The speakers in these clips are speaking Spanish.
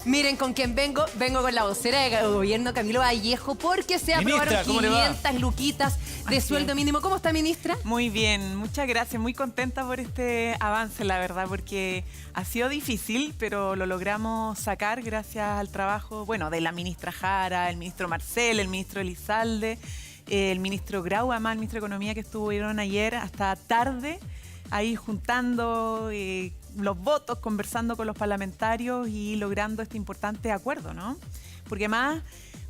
Miren con quién vengo. Vengo con la vocera de gobierno, Camilo Vallejo, porque se aprobaron 500 luquitas de sueldo mínimo. ¿Cómo está, ministra? Muy bien, muchas gracias. Muy contenta por este avance, la verdad, porque ha sido difícil, pero lo logramos sacar gracias al trabajo, bueno, de la ministra Jara, el ministro Marcel, el ministro Elizalde, el ministro Grau, además el ministro de Economía, que estuvieron ayer hasta tarde ahí juntando los votos, conversando con los parlamentarios y logrando este importante acuerdo, ¿no? Porque además,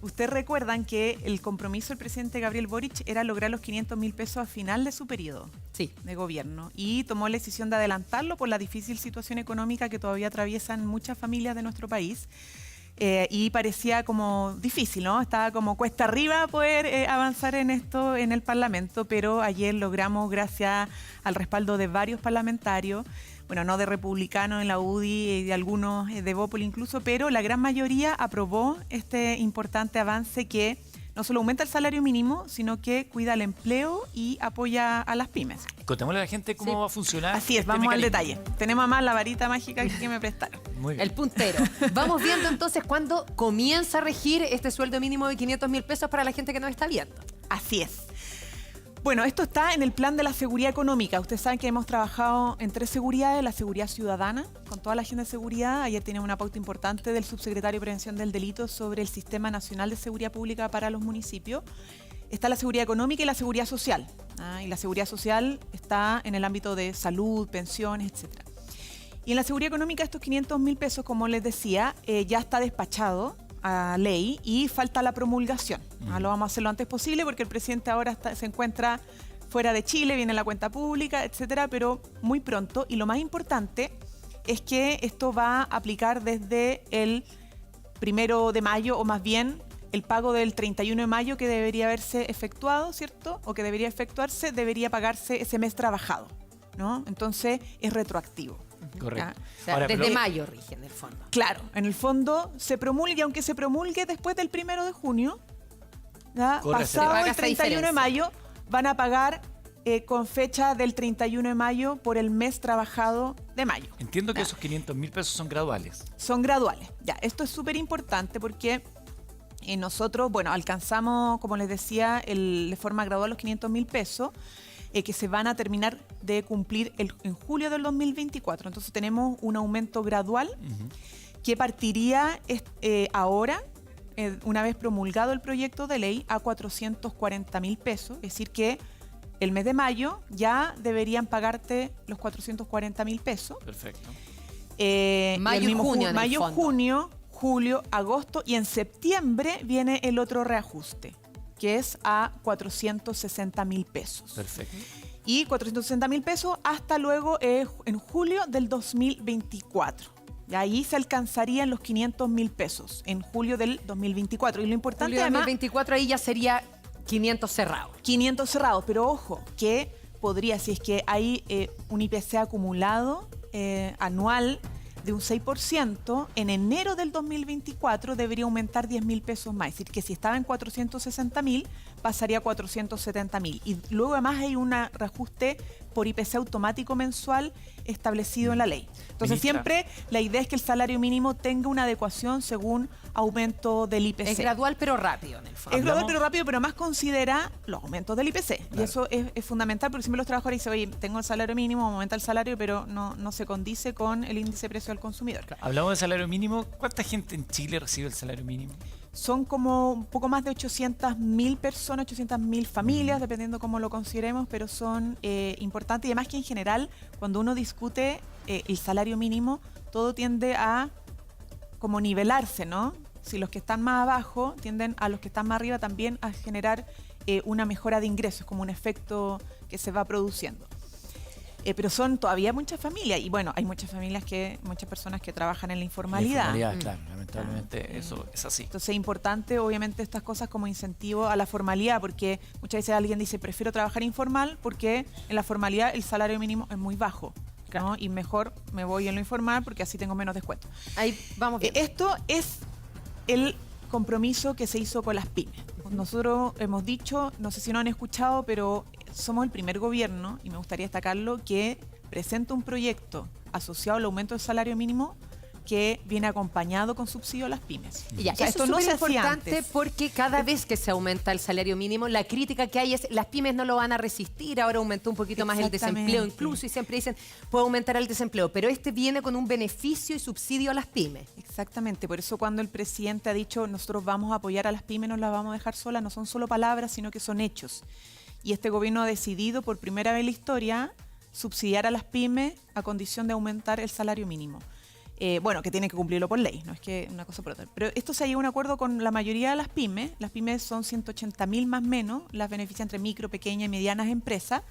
ustedes recuerdan que el compromiso del presidente Gabriel Boric era lograr los 500.000 pesos al final de su periodo de gobierno, y tomó la decisión de adelantarlo por la difícil situación económica que todavía atraviesan muchas familias de nuestro país. Y parecía como difícil, ¿no? Estaba como cuesta arriba poder avanzar en esto en el Parlamento, pero ayer logramos, gracias al respaldo de varios parlamentarios, bueno, no de republicanos en la UDI y de algunos de Bópoli incluso, pero la gran mayoría aprobó este importante avance que no solo aumenta el salario mínimo, sino que cuida el empleo y apoya a las pymes. Contémosle a la gente cómo va a funcionar. Así es, vamos al detalle. Tenemos más la varita mágica que me prestaron. Muy bien. El puntero. Vamos viendo entonces cuándo comienza a regir este sueldo mínimo de 500.000 pesos para la gente que nos está viendo. Así es. Bueno, esto está en el plan de la seguridad económica. Ustedes saben que hemos trabajado en 3 seguridades: la seguridad ciudadana, con toda la agenda de seguridad. Ayer tenemos una pauta importante del subsecretario de Prevención del Delito sobre el Sistema Nacional de Seguridad Pública para los municipios. Está la seguridad económica y la seguridad social. Y la seguridad social está en el ámbito de salud, pensiones, etc. Y en la seguridad económica, estos 500.000 pesos, como les decía, ya está despachado a ley y falta la promulgación. Lo vamos a hacer lo antes posible porque el presidente ahora se encuentra fuera de Chile, viene la cuenta pública, etcétera, pero muy pronto. Y lo más importante es que esto va a aplicar desde el 1 de mayo, o más bien el pago del 31 de mayo que debería haberse efectuado, ¿cierto? O que debería efectuarse, debería pagarse ese mes trabajado, ¿no? Entonces es retroactivo. Correcto. O sea, ahora, desde mayo rige en el fondo. Claro, en el fondo se promulgue, aunque se promulgue después del 1 de junio, ¿ya? Pasado el 31 de mayo, van a pagar con fecha del 31 de mayo por el mes trabajado de mayo. Entiendo que esos 500.000 pesos son graduales. Son graduales. Ya, esto es súper importante porque nosotros, bueno, alcanzamos, como les decía, de forma gradual los 500.000 pesos. Que se van a terminar de cumplir en julio del 2024. Entonces tenemos un aumento gradual que partiría ahora, una vez promulgado el proyecto de ley, a 440.000 pesos. Es decir que el mes de mayo ya deberían pagarte los 440.000 pesos. Perfecto. Mayo y junio. Mayo, junio, julio, agosto, y en septiembre viene el otro reajuste, que es a 460.000 pesos. Perfecto. Y 460.000 pesos hasta luego en julio del 2024. Y ahí se alcanzarían los 500.000 pesos en julio del 2024. Y lo importante julio del además, 2024 ahí ya sería 500 cerrados. 500 cerrados, pero ojo, que podría, si es que hay un IPC acumulado anual de un 6%, en enero del 2024 debería aumentar 10.000 pesos más. Es decir, que si estaba en 460.000, pasaría a 470.000. Y luego además hay un reajuste por IPC automático mensual establecido en la ley. Entonces, Ministra, siempre la idea es que el salario mínimo tenga una adecuación según aumento del IPC. Es gradual pero rápido en el fondo. Es gradual pero rápido, pero más considera los aumentos del IPC. Claro. Y eso es fundamental, porque siempre los trabajadores dicen, oye, tengo el salario mínimo, aumenta el salario, pero no se condice con el índice de precio al consumidor. Hablamos de salario mínimo. ¿Cuánta gente en Chile recibe el salario mínimo? Son como un poco más de 800.000 personas, 800.000 familias, dependiendo cómo lo consideremos, pero son importantes. Y además que en general, cuando uno discute el salario mínimo, todo tiende a como nivelarse, ¿no? Si los que están más abajo tienden a los que están más arriba también a generar una mejora de ingresos, como un efecto que se va produciendo. Pero son todavía muchas familias, y bueno, hay muchas personas que trabajan en la informalidad. Claro, lamentablemente eso es así. Entonces es importante, obviamente, estas cosas como incentivo a la formalidad, porque muchas veces alguien dice, prefiero trabajar informal porque en la formalidad el salario mínimo es muy bajo, ¿no? Y mejor me voy en lo informal porque así tengo menos descuento. Ahí vamos bien. Esto es el compromiso que se hizo con las pymes. Nosotros hemos dicho, no sé si no han escuchado, pero somos el primer gobierno, y me gustaría destacarlo, que presenta un proyecto asociado al aumento del salario mínimo que viene acompañado con subsidio a las pymes. Y ya, o sea, esto esto es no súper se hacía importante antes. porque cada vez que se aumenta el salario mínimo, la crítica que hay es las pymes no lo van a resistir, ahora aumentó un poquito más el desempleo incluso y siempre dicen puede aumentar el desempleo, pero este viene con un beneficio y subsidio a las pymes. Exactamente, por eso cuando el presidente ha dicho nosotros vamos a apoyar a las pymes, no las vamos a dejar solas, no son solo palabras, sino que son hechos. Y este gobierno ha decidido por primera vez en la historia subsidiar a las pymes a condición de aumentar el salario mínimo. Bueno, que tiene que cumplirlo por ley, no es que una cosa por otra. Pero esto se ha llegado a un acuerdo con la mayoría de las pymes. Las pymes son 180.000 más o menos, las beneficia entre micro, pequeñas y medianas empresas.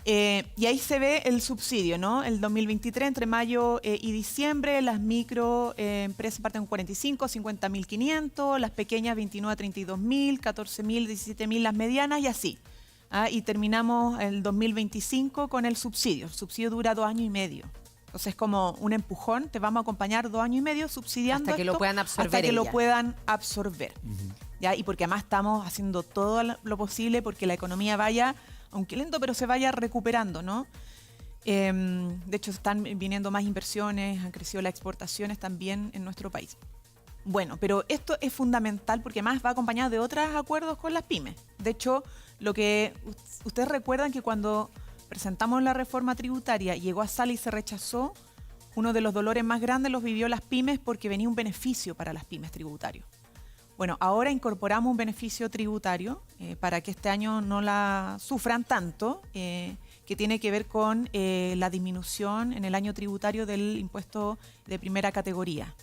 Y ahí se ve el subsidio, ¿no? El 2023, entre mayo y diciembre, las micro empresas parten con 45, 50.500, las pequeñas 29 a 32.000, 14.000, 17.000 las medianas y así. Y terminamos el 2025 con el subsidio. El subsidio dura 2 años y medio. Entonces es como un empujón, te vamos a acompañar 2 años y medio subsidiando hasta que esto, lo puedan absorber. Hasta que lo puedan absorber. ¿Ya? Y porque además estamos haciendo todo lo posible porque la economía vaya, aunque lento, pero se vaya recuperando, ¿no? De hecho, están viniendo más inversiones, han crecido las exportaciones también en nuestro país. Bueno, pero esto es fundamental porque además va acompañado de otros acuerdos con las pymes. De hecho, lo que ustedes recuerdan que cuando presentamos la reforma tributaria, llegó a sala y se rechazó, uno de los dolores más grandes los vivió las pymes porque venía un beneficio para las pymes tributario. Bueno, ahora incorporamos un beneficio tributario para que este año no la sufran tanto, que tiene que ver con la disminución en el año tributario del impuesto de primera categoría.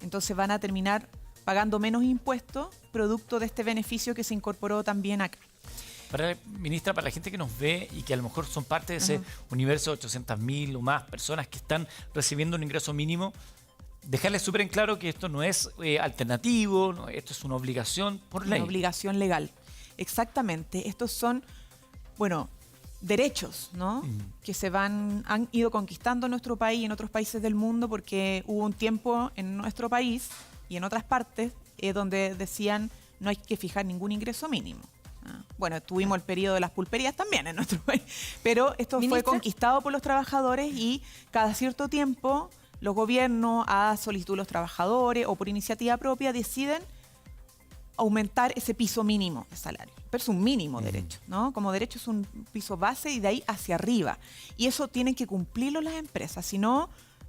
Entonces van a terminar pagando menos impuestos producto de este beneficio que se incorporó también acá. Ministra, para la gente que nos ve y que a lo mejor son parte de ese universo de 800.000 o más personas que están recibiendo un ingreso mínimo, dejarles súper en claro que esto no es alternativo, no, esto es una obligación por ley. Una obligación legal. Exactamente. Estos son, bueno, derechos, ¿no? Que han ido conquistando nuestro país y en otros países del mundo porque hubo un tiempo en nuestro país y en otras partes donde decían no hay que fijar ningún ingreso mínimo. Bueno, tuvimos el periodo de las pulperías también en nuestro país, pero esto fue conquistado por los trabajadores y cada cierto tiempo los gobiernos, a solicitud de los trabajadores o por iniciativa propia, deciden aumentar ese piso mínimo de salario. Pero es un mínimo derecho, ¿no? Como derecho es un piso base y de ahí hacia arriba. Y eso tienen que cumplirlo las empresas, si no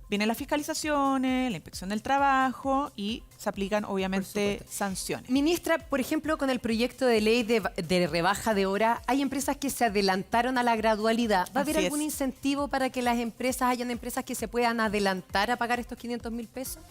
vienen las fiscalizaciones, la inspección del trabajo y se aplican obviamente sanciones. Ministra, por ejemplo, con el proyecto de ley de rebaja de hora, hay empresas que se adelantaron a la gradualidad. ¿Va a haber algún incentivo para que las empresas, hayan empresas que se puedan adelantar a pagar estos 500.000 pesos?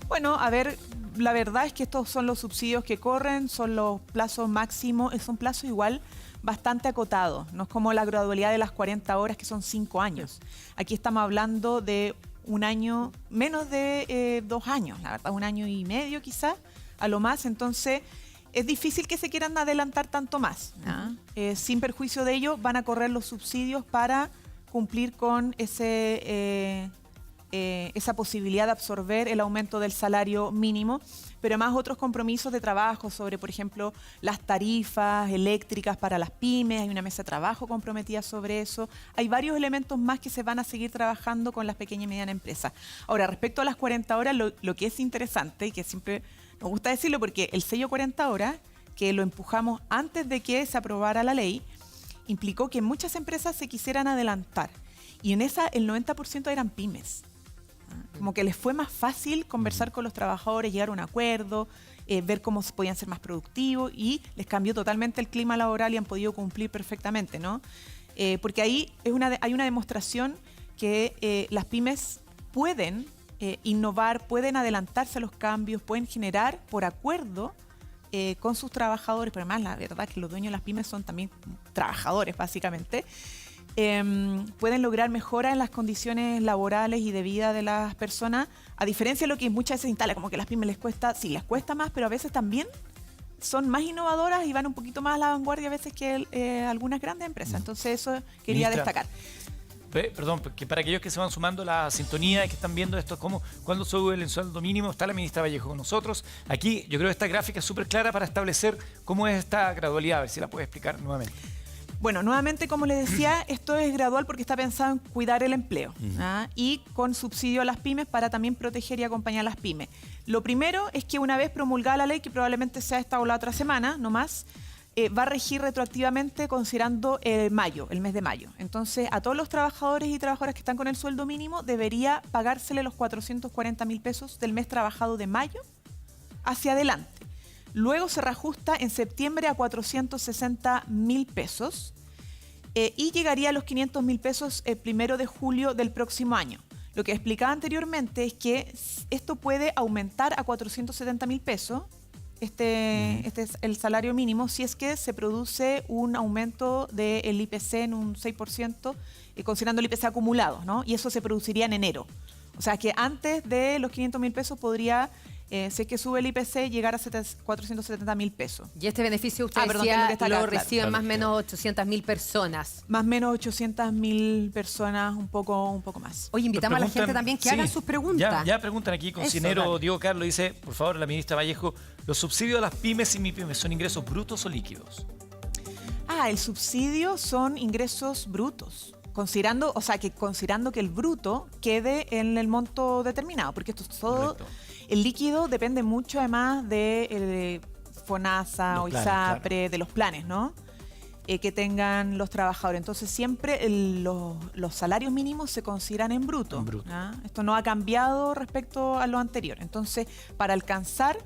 Bueno, a ver, la verdad es que estos son los subsidios que corren, son los plazos máximos, es un plazo igual bastante acotado. No es como la gradualidad de las 40 horas que son 5 años. Aquí estamos hablando de un año, menos de 2 años, la verdad, 1 año y medio quizás, a lo más. Entonces, es difícil que se quieran adelantar tanto más. Sin perjuicio de ello, van a correr los subsidios para cumplir con esa posibilidad de absorber el aumento del salario mínimo, pero además otros compromisos de trabajo sobre, por ejemplo, las tarifas eléctricas para las pymes, hay una mesa de trabajo comprometida sobre eso, hay varios elementos más que se van a seguir trabajando con las pequeñas y medianas empresas. Ahora, respecto a las 40 horas, lo que es interesante y que siempre nos gusta decirlo porque el sello 40 horas, que lo empujamos antes de que se aprobara la ley, implicó que muchas empresas se quisieran adelantar y en esa el 90% eran pymes. Como que les fue más fácil conversar con los trabajadores, llegar a un acuerdo, ver cómo podían ser más productivos y les cambió totalmente el clima laboral y han podido cumplir perfectamente, ¿no? Porque ahí hay una demostración que las pymes pueden innovar, pueden adelantarse a los cambios, pueden generar por acuerdo con sus trabajadores, pero además la verdad que los dueños de las pymes son también trabajadores básicamente. Pueden lograr mejoras en las condiciones laborales y de vida de las personas, a diferencia de lo que muchas veces se instala, como que a las pymes les cuesta más, pero a veces también son más innovadoras y van un poquito más a la vanguardia a veces que algunas grandes empresas. Entonces eso quería destacar. Perdón, porque para aquellos que se van sumando a la sintonía y que están viendo esto, cuando sube el sueldo mínimo, está la ministra Vallejo con nosotros. Aquí yo creo que esta gráfica es súper clara para establecer cómo es esta gradualidad, a ver si la puede explicar nuevamente. Bueno, nuevamente, como les decía, esto es gradual porque está pensado en cuidar el empleo y con subsidio a las pymes para también proteger y acompañar a las pymes. Lo primero es que una vez promulgada la ley, que probablemente sea esta o la otra semana, no más, va a regir retroactivamente considerando mayo, el mes de mayo. Entonces, a todos los trabajadores y trabajadoras que están con el sueldo mínimo debería pagársele los 440.000 pesos del mes trabajado de mayo hacia adelante. Luego se reajusta en septiembre a 460.000 pesos y llegaría a los 500.000 pesos el 1 de julio del próximo año. Lo que explicaba anteriormente es que esto puede aumentar a 470.000 pesos, este es el salario mínimo, si es que se produce un aumento del IPC en un 6%, considerando el IPC acumulado, ¿no? Y eso se produciría en enero. O sea que antes de los 500.000 pesos podría... si es que sube el IPC, llegar a 470.000 pesos. Y este beneficio usted decía, que lo reciben más o menos 800.000 personas. Más o menos 800.000 personas, un poco más. Hoy invitamos a la gente también que hagan sus preguntas. Ya preguntan aquí, cocinero Diego Carlos dice, por favor, la ministra Vallejo, ¿los subsidios a las pymes y MIPYMES son ingresos brutos o líquidos? El subsidio son ingresos brutos. Considerando que el bruto quede en el monto determinado, porque esto es todo... Correcto. El líquido depende mucho además de FONASA o ISAPRE, claro, de los planes, ¿no? Que tengan los trabajadores. Entonces siempre los salarios mínimos se consideran en bruto. Esto no ha cambiado respecto a lo anterior. Entonces, para alcanzar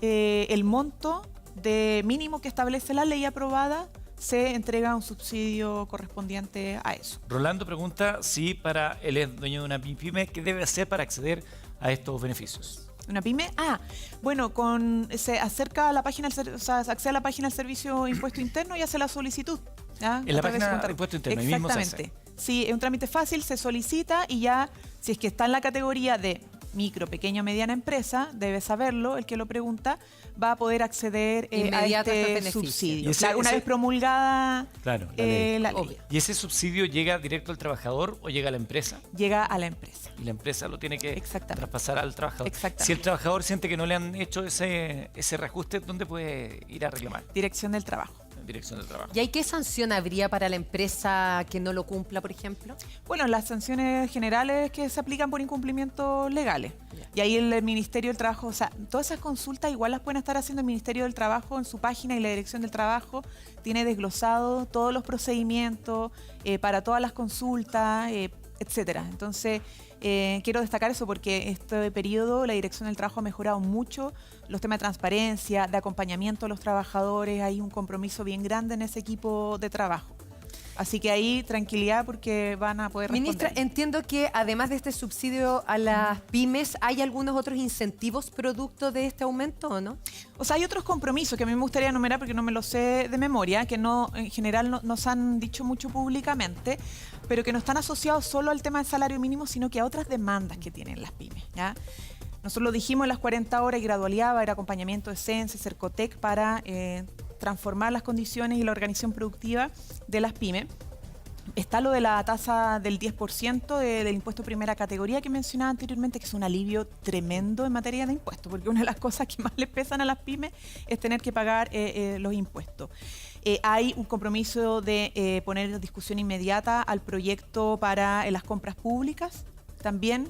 el monto de mínimo que establece la ley aprobada, se entrega un subsidio correspondiente a eso. Rolando pregunta si para él es dueño de una pyme, ¿qué debe hacer para acceder a estos beneficios? ¿Una pyme? Bueno, se acerca a la página, se accede a la página del Servicio Impuesto Interno y hace la solicitud. ¿Ya? En la página de Impuesto Interno, ahí mismo se hace. Exactamente. Sí, es un trámite fácil, se solicita y ya, si es que está en la categoría de micro, pequeña o mediana empresa, debe saberlo, el que lo pregunta, va a poder acceder a este subsidio. Una vez promulgada la ley. ¿Y ese subsidio llega directo al trabajador o llega a la empresa? Llega a la empresa. Y la empresa lo tiene que traspasar al trabajador. Exactamente. Si el trabajador siente que no le han hecho ese reajuste, ¿dónde puede ir a reclamar? Dirección del Trabajo. Dirección del Trabajo. ¿Y hay qué sanción habría para la empresa que no lo cumpla, por ejemplo? Bueno, las sanciones generales que se aplican por incumplimientos legales. Y ahí el Ministerio del Trabajo, todas esas consultas igual las pueden estar haciendo el Ministerio del Trabajo en su página, y la Dirección del Trabajo tiene desglosado todos los procedimientos para todas las consultas, etcétera. Entonces, quiero destacar eso porque este periodo la Dirección del Trabajo ha mejorado mucho los temas de transparencia, de acompañamiento a los trabajadores. Hay un compromiso bien grande en ese equipo de trabajo. Así que ahí tranquilidad porque van a poder responder. Ministra, entiendo que además de este subsidio a las pymes, ¿hay algunos otros incentivos producto de este aumento o no? Hay otros compromisos que a mí me gustaría enumerar porque no me los sé de memoria, que en general no nos han dicho mucho públicamente, pero que no están asociados solo al tema del salario mínimo, sino que a otras demandas que tienen las pymes, ¿ya? Nosotros lo dijimos en las 40 horas y gradualidad, va a haber acompañamiento de CENSE, Cercotec para transformar las condiciones y la organización productiva de las pymes. Está lo de la tasa del 10% del impuesto primera categoría que mencionaba anteriormente, que es un alivio tremendo en materia de impuestos, porque una de las cosas que más les pesan a las pymes es tener que pagar los impuestos. Hay un compromiso de poner en discusión inmediata al proyecto para las compras públicas también.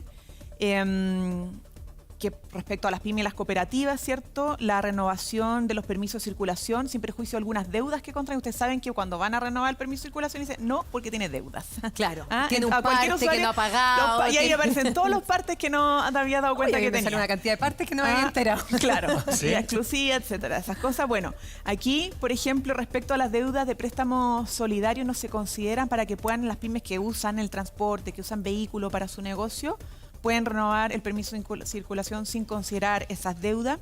Que respecto a las pymes y las cooperativas, ¿cierto? La renovación de los permisos de circulación, sin perjuicio de algunas deudas que contraen. Ustedes saben que cuando van a renovar el permiso de circulación dicen no, porque tiene deudas. Claro, tiene un parte que no ha pagado. Y ahí aparecen todos los partes que no había dado cuenta que tenía. Una cantidad de partes que no me había enterado. Claro, ¿sí? Exclusiva, etcétera. Esas cosas. Bueno, aquí, por ejemplo, respecto a las deudas de préstamos solidarios, no se consideran para que puedan las pymes que usan el transporte, que usan vehículo para su negocio, pueden renovar el permiso de circulación sin considerar esas deudas.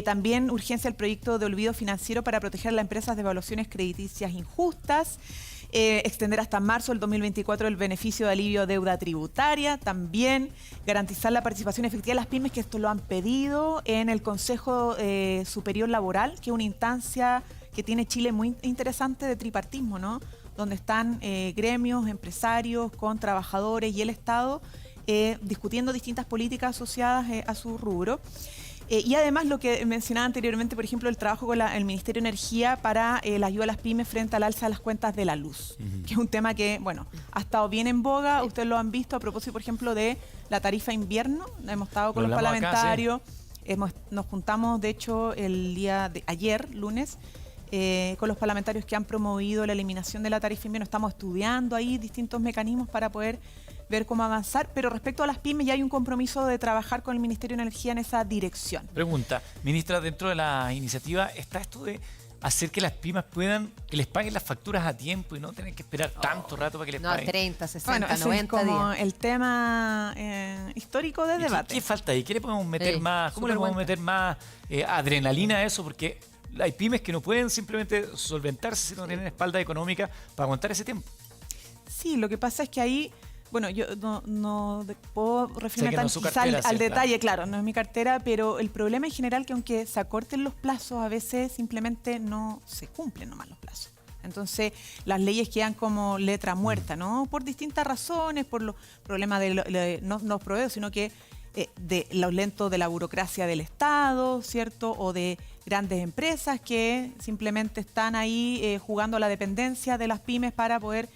También urgencia el proyecto de olvido financiero para proteger a las empresas de evaluaciones crediticias injustas. Extender hasta marzo del 2024 el beneficio de alivio de deuda tributaria. También garantizar la participación efectiva de las pymes, que esto lo han pedido en el Consejo Superior Laboral, que es una instancia que tiene Chile muy interesante de tripartismo, ¿no? Donde están gremios, empresarios, con trabajadores y el Estado, discutiendo distintas políticas asociadas a su rubro. Y además lo que mencionaba anteriormente, por ejemplo, el trabajo con el Ministerio de Energía para la ayuda a las pymes frente al alza de las cuentas de la luz, que es un tema que, bueno, ha estado bien en boga. Ustedes lo han visto a propósito, por ejemplo, de la tarifa invierno. Hemos estado con los parlamentarios. Acá, sí. Nos juntamos, de hecho, el día de ayer, lunes, con los parlamentarios que han promovido la eliminación de la tarifa invierno. Estamos estudiando ahí distintos mecanismos para poder ver cómo avanzar, pero respecto a las pymes ya hay un compromiso de trabajar con el Ministerio de Energía en esa dirección. Pregunta, ministra, dentro de la iniciativa está esto de hacer que las pymes puedan, que les paguen las facturas a tiempo y no tener que esperar tanto rato para que les paguen. 30, 60, bueno, 90 es como días. el tema histórico de debate. ¿Qué falta ahí? ¿Qué le podemos meter más? ¿Cómo le podemos meter más adrenalina a eso? Porque hay pymes que no pueden simplemente solventarse si no tienen espalda económica para aguantar ese tiempo. Sí, lo que pasa es que ahí, bueno, yo no puedo referirme tan al detalle, claro, no es mi cartera, pero el problema en general que aunque se acorten los plazos, a veces simplemente no se cumplen nomás los plazos. Entonces, las leyes quedan como letra muerta, ¿no? Por distintas razones, por los problemas no los proveedores, sino que de lo lento de la burocracia del Estado, ¿cierto? O de grandes empresas que simplemente están ahí jugando a la dependencia de las pymes para poder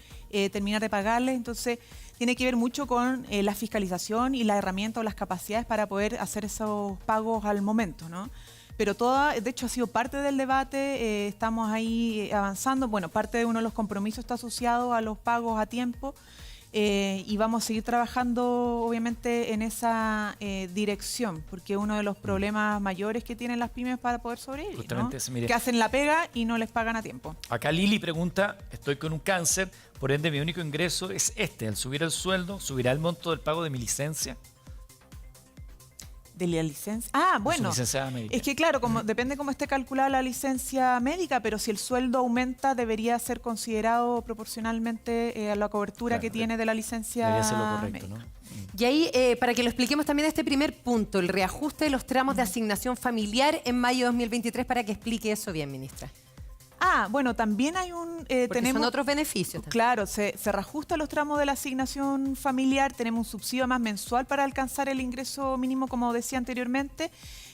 terminar de pagarles. Entonces, tiene que ver mucho con la fiscalización y la herramienta o las capacidades para poder hacer esos pagos al momento, ¿no? Pero de hecho, ha sido parte del debate, estamos ahí avanzando. Bueno, parte de uno de los compromisos está asociado a los pagos a tiempo y vamos a seguir trabajando, obviamente, en esa dirección, porque uno de los problemas mayores que tienen las pymes para poder sobrevivir, ¿no? Que hacen la pega y no les pagan a tiempo. Acá Lili pregunta, estoy con un cáncer, por ende mi único ingreso es al subir el sueldo, ¿subirá el monto del pago de mi licencia? ¿De la licencia? Ah, bueno, es que claro, depende cómo esté calculada la licencia médica, pero si el sueldo aumenta debería ser considerado proporcionalmente a la cobertura que tiene de la licencia debería ser lo correcto, médica, ¿no? Y ahí, para que lo expliquemos también este primer punto, el reajuste de los tramos de asignación familiar en mayo de 2023, para que explique eso bien, ministra. Ah, bueno, también hay tenemos son otros beneficios. Claro, se reajusta los tramos de la asignación familiar, tenemos un subsidio más mensual para alcanzar el ingreso mínimo, como decía anteriormente,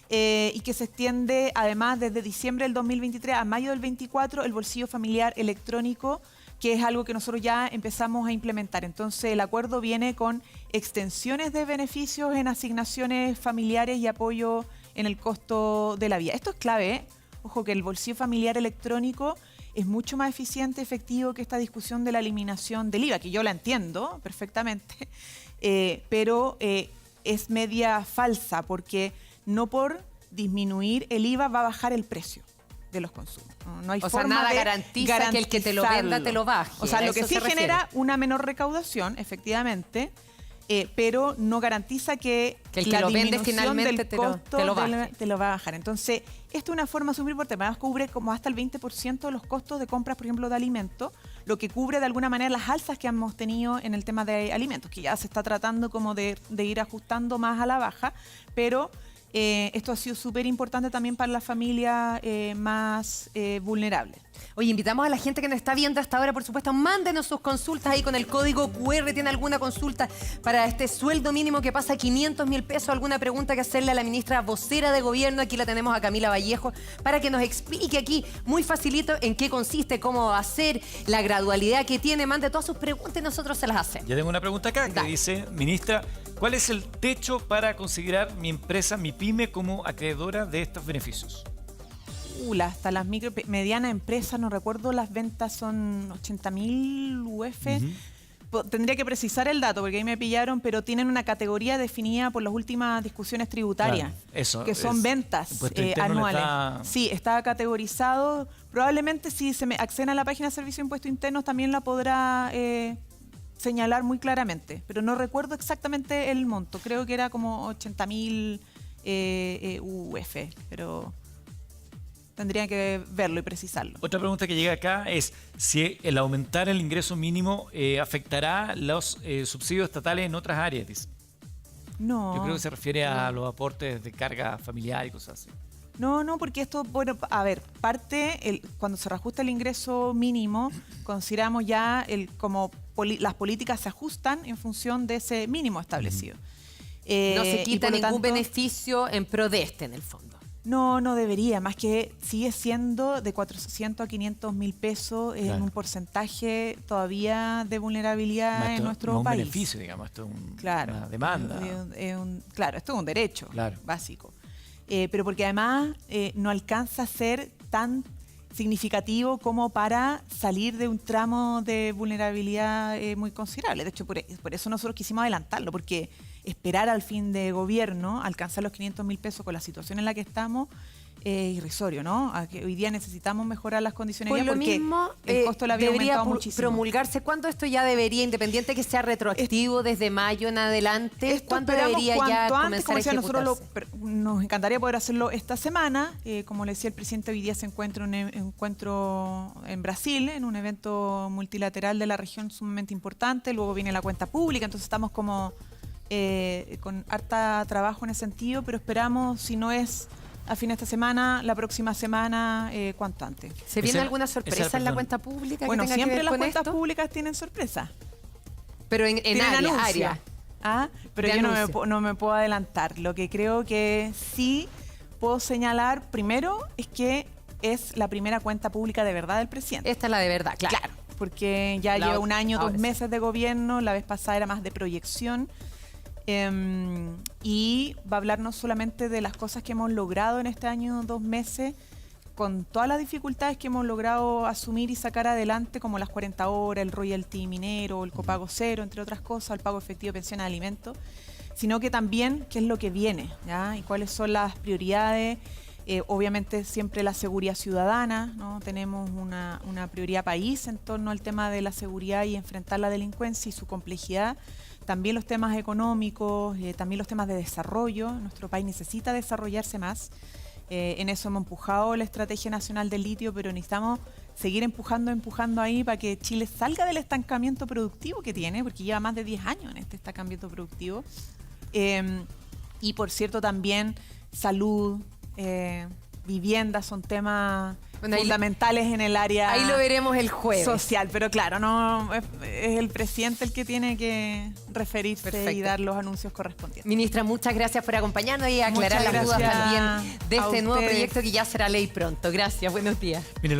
y que se extiende además desde diciembre del 2023 a mayo del 24 el bolsillo familiar electrónico, que es algo que nosotros ya empezamos a implementar. Entonces, el acuerdo viene con extensiones de beneficios en asignaciones familiares y apoyo en el costo de la vida. Esto es clave, ¿eh? Ojo, que el bolsillo familiar electrónico es mucho más eficiente, efectivo que esta discusión de la eliminación del IVA, que yo la entiendo perfectamente, pero es media falsa, porque no por disminuir el IVA va a bajar el precio de los consumos. No hay forma nada de garantiza que el que te lo venda te lo baje. O sea, lo que sí genera una menor recaudación, efectivamente, pero no garantiza que el que lo vende finalmente te lo va a bajar. Entonces, esto es una forma súper importante. Además, cubre como hasta el 20% de los costos de compras, por ejemplo, de alimentos, lo que cubre de alguna manera las alzas que hemos tenido en el tema de alimentos, que ya se está tratando como de ir ajustando más a la baja, pero esto ha sido súper importante también para las familias más vulnerables. Oye, invitamos a la gente que nos está viendo hasta ahora, por supuesto, mándenos sus consultas ahí con el código QR. ¿Tiene alguna consulta para este sueldo mínimo que pasa a 500.000 pesos? ¿Alguna pregunta que hacerle a la ministra vocera de gobierno? Aquí la tenemos a Camila Vallejo para que nos explique aquí muy facilito en qué consiste, cómo va a ser, la gradualidad que tiene. Mande todas sus preguntas y nosotros se las hacemos. Ya tengo una pregunta acá que dice, ministra, ¿cuál es el techo para considerar mi empresa, mi pyme, como acreedora de estos beneficios? Hasta las micro, medianas empresas, no recuerdo, las ventas son 80.000 UF. Tendría que precisar el dato porque ahí me pillaron, pero tienen una categoría definida por las últimas discusiones tributarias, claro, eso, que son ventas anuales. Sí, está categorizado. Probablemente si se acceden a la página de Servicio de Impuestos Internos también la podrá señalar muy claramente, pero no recuerdo exactamente el monto. Creo que era como 80.000 UF, pero tendría que verlo y precisarlo. Otra pregunta que llega acá es si el aumentar el ingreso mínimo afectará los subsidios estatales en otras áreas, dice. No. Yo creo que se refiere a los aportes de carga familiar y cosas así. No, porque esto, bueno, a ver, cuando se reajusta el ingreso mínimo, consideramos ya como las políticas se ajustan en función de ese mínimo establecido. No se quita por lo ningún tanto, beneficio en pro de en el fondo. No, no debería, más que sigue siendo de 400 a 500 mil pesos en Claro. un porcentaje todavía de vulnerabilidad en nuestro no país. un beneficio, digamos, esto es Claro, una demanda. Claro, esto es un derecho Claro. básico. Pero porque además no alcanza a ser tan significativo como para salir de un tramo de vulnerabilidad muy considerable. De hecho, por eso nosotros quisimos adelantarlo, porque esperar al fin de gobierno, alcanzar los 500 mil pesos con la situación en la que estamos, es irrisorio, ¿no? Hoy día necesitamos mejorar las condiciones Por lo porque mismo, el costo de la vida ha debería aumentado muchísimo. promulgarse. ¿Cuándo esto ya debería, independiente que sea retroactivo desde mayo en adelante, Esto cuándo esperamos debería cuanto ya antes, comenzar como a decía, ejecutarse? nos encantaría poder hacerlo esta semana. Como le decía el presidente, hoy día se encuentra un encuentro en Brasil, en un evento multilateral de la región sumamente importante. Luego viene la cuenta pública, entonces estamos como con harta trabajo en ese sentido, pero esperamos, si no es a fin de esta semana, la próxima semana, cuanto antes. ¿Se viene Esa- alguna esa sorpresa era, en la perdón. cuenta pública Bueno, que tenga que siempre ver las con cuentas esto? públicas tienen sorpresa. Pero en Tienen área. anuncio. Pero De yo anuncio. no me puedo adelantar. Lo que creo que sí puedo señalar primero es que es la primera cuenta pública de verdad del presidente. Esta es la de verdad, claro. Porque ya La lleva otra- un año, ahora 2 sí. meses de gobierno, la vez pasada era más de proyección. Y va a hablar no solamente de las cosas que hemos logrado en este año, 2 meses, con todas las dificultades que hemos logrado asumir y sacar adelante, como las 40 horas, el royalty minero, el copago cero, entre otras cosas, el pago efectivo de pensión de alimentos, sino que también qué es lo que viene, ¿ya? Y cuáles son las prioridades. Obviamente siempre la seguridad ciudadana, ¿no? Tenemos una prioridad país en torno al tema de la seguridad y enfrentar la delincuencia y su complejidad. También los temas económicos, también los temas de desarrollo. Nuestro país necesita desarrollarse más. En eso hemos empujado la Estrategia Nacional del Litio, pero necesitamos seguir empujando ahí para que Chile salga del estancamiento productivo que tiene, porque lleva más de 10 años en este estancamiento productivo. Y por cierto también salud, vivienda son temas fundamentales en el área Ahí lo veremos el jueves. social, pero claro, no es el presidente el que tiene que referirse Perfecto. y dar los anuncios correspondientes. Ministra, muchas gracias por acompañarnos y aclarar Muchas las dudas gracias también de a este nuevo ustedes. proyecto que ya será ley pronto. Gracias, buenos días. Mire,